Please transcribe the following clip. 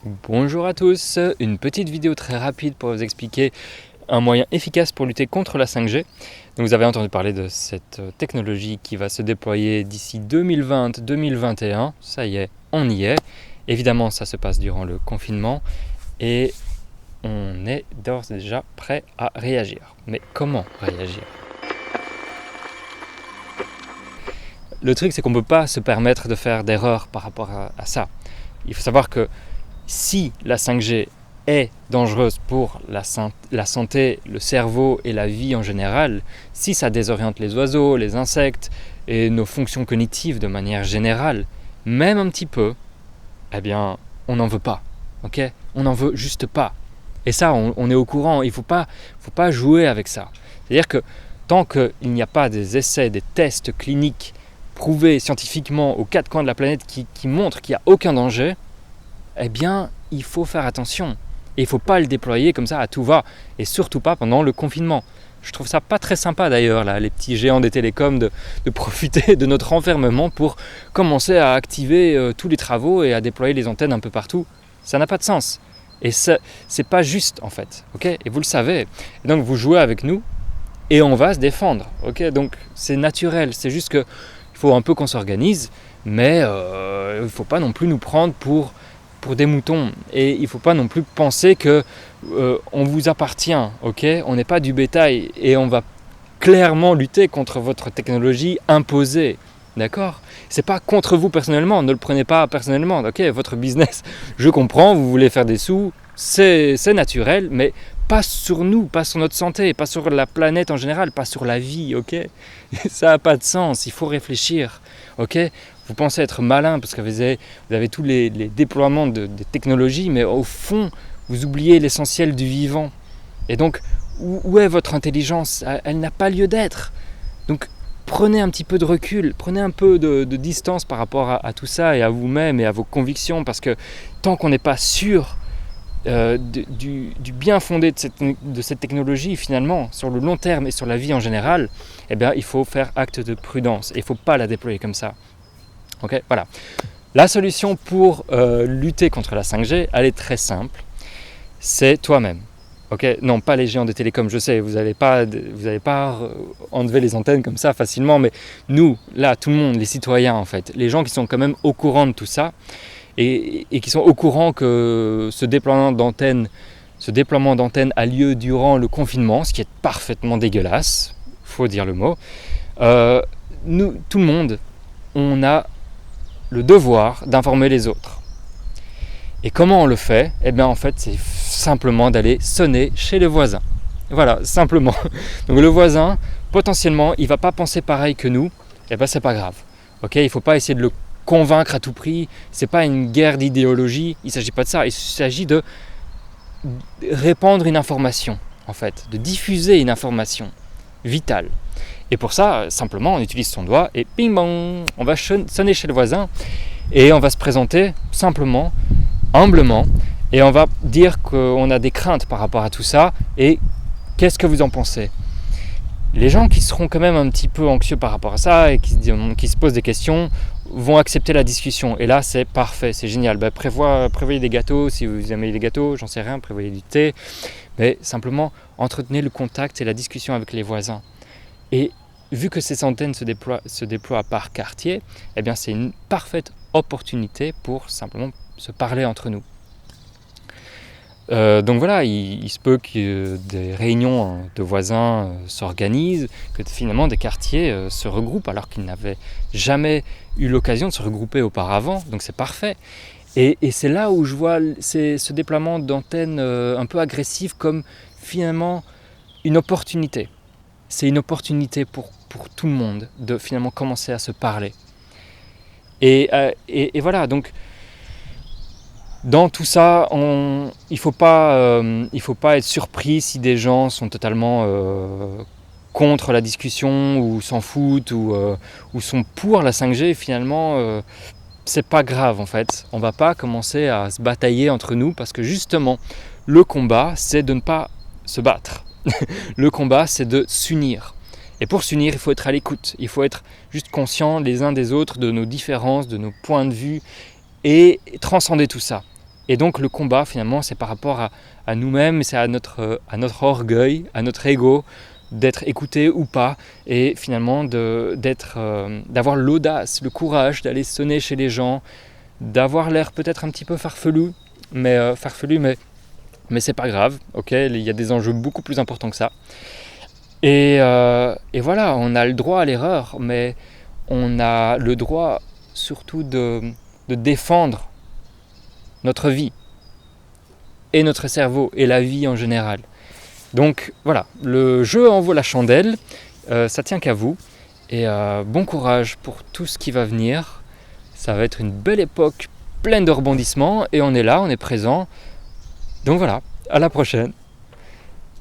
Bonjour à tous, une petite vidéo très rapide pour vous expliquer un moyen efficace pour lutter contre la 5G. Donc vous avez entendu parler de cette technologie qui va se déployer d'ici 2020-2021, ça y est, on y est. Évidemment ça se passe durant le confinement et on est d'ores et déjà prêt à réagir. Mais comment réagir ? Le truc c'est qu'on ne peut pas se permettre de faire d'erreurs par rapport à ça. Il faut savoir que si la 5G est dangereuse pour la santé, le cerveau et la vie en général, si ça désoriente les oiseaux, les insectes et nos fonctions cognitives de manière générale, même un petit peu, eh bien, on n'en veut pas. Ok ? On n'en veut juste pas. Et ça, on est au courant. Il ne faut pas jouer avec ça. C'est-à-dire que tant qu'il n'y a pas des essais, des tests cliniques prouvés scientifiquement aux quatre coins de la planète qui montrent qu'il n'y a aucun danger, eh bien, il faut faire attention. Et il ne faut pas le déployer comme ça à tout va. Et surtout pas pendant le confinement. Je trouve ça pas très sympa d'ailleurs, là, les petits géants des télécoms, de profiter de notre enfermement pour commencer à activer tous les travaux et à déployer les antennes un peu partout. Ça n'a pas de sens. Et c'est pas juste en fait. Okay ? Et vous le savez. Et donc vous jouez avec nous et on va se défendre. Okay ? Donc c'est naturel. C'est juste qu'il faut un peu qu'on s'organise. Mais il ne faut pas non plus nous prendre pour des moutons, et il ne faut pas non plus penser que on vous appartient, ok ? On n'est pas du bétail et on va clairement lutter contre votre technologie imposée, d'accord ? C'est pas contre vous personnellement, ne le prenez pas personnellement, ok ? Votre business, je comprends, vous voulez faire des sous, c'est naturel, mais pas sur nous, pas sur notre santé, pas sur la planète en général, pas sur la vie, ok ? Ça n'a pas de sens, il faut réfléchir, ok ? Vous pensez être malin parce que vous avez tous les déploiements des technologies, mais au fond, vous oubliez l'essentiel du vivant. Et donc, où est votre intelligence ? Elle n'a pas lieu d'être. Donc, prenez un petit peu de recul, prenez un peu de distance par rapport à tout ça et à vous-même et à vos convictions, parce que tant qu'on n'est pas sûr du bien fondé de cette technologie, finalement, sur le long terme et sur la vie en général, eh bien, il faut faire acte de prudence et il ne faut pas la déployer comme ça. Okay, voilà. La solution pour lutter contre la 5G, elle est très simple. C'est toi-même. Okay ? Non, pas les géants des télécoms, je sais, vous n'allez pas enlever les antennes comme ça facilement, mais nous, là, tout le monde, les citoyens en fait, les gens qui sont quand même au courant de tout ça et qui sont au courant que ce déploiement d'antennes a lieu durant le confinement, ce qui est parfaitement dégueulasse, il faut dire le mot. Nous, tout le monde, on a le devoir d'informer les autres. Et comment on le fait ? Eh bien en fait c'est simplement d'aller sonner chez le voisin. Voilà, simplement. Donc le voisin, potentiellement, il ne va pas penser pareil que nous, et bien c'est pas grave. Okay ? Il ne faut pas essayer de le convaincre à tout prix, c'est pas une guerre d'idéologie, il ne s'agit pas de ça, il s'agit de répandre une information, en fait, de diffuser une information vitale. Et pour ça, simplement, on utilise son doigt et ping bang, on va sonner chez le voisin et on va se présenter simplement, humblement, et on va dire qu'on a des craintes par rapport à tout ça et qu'est-ce que vous en pensez ? Les gens qui seront quand même un petit peu anxieux par rapport à ça et qui se posent des questions vont accepter la discussion. Et là, c'est parfait, c'est génial. Prévoyez des gâteaux si vous aimez les gâteaux, j'en sais rien, prévoyez du thé. Mais simplement, entretenez le contact et la discussion avec les voisins. Et vu que ces antennes se déploient par quartier, eh bien c'est une parfaite opportunité pour simplement se parler entre nous. Donc voilà, il se peut que des réunions de voisins s'organisent, que finalement des quartiers se regroupent alors qu'ils n'avaient jamais eu l'occasion de se regrouper auparavant, donc c'est parfait. Et c'est là où je vois ce déploiement d'antennes un peu agressives comme finalement une opportunité. C'est une opportunité pour tout le monde de finalement commencer à se parler. Et voilà, donc dans tout ça, il ne faut pas être surpris si des gens sont totalement contre la discussion ou s'en foutent ou sont pour la 5G. Finalement, c'est pas grave en fait. On ne va pas commencer à se batailler entre nous parce que justement, le combat, c'est de ne pas se battre. Le combat, c'est de s'unir. Et pour s'unir, il faut être à l'écoute. Il faut être juste conscient les uns des autres, de nos différences, de nos points de vue et transcender tout ça. Et donc le combat finalement c'est par rapport à nous-mêmes, c'est à notre orgueil, à notre ego, d'être écouté ou pas, et finalement d'avoir l'audace, le courage d'aller sonner chez les gens, d'avoir l'air peut-être un petit peu farfelu, mais c'est pas grave, ok, il y a des enjeux beaucoup plus importants que ça. Et voilà, on a le droit à l'erreur, mais on a le droit surtout de défendre notre vie et notre cerveau et la vie en général. Donc voilà, le jeu en vaut la chandelle, ça tient qu'à vous, et bon courage pour tout ce qui va venir. Ça va être une belle époque pleine de rebondissements, et on est là, on est présent. Donc voilà, à la prochaine.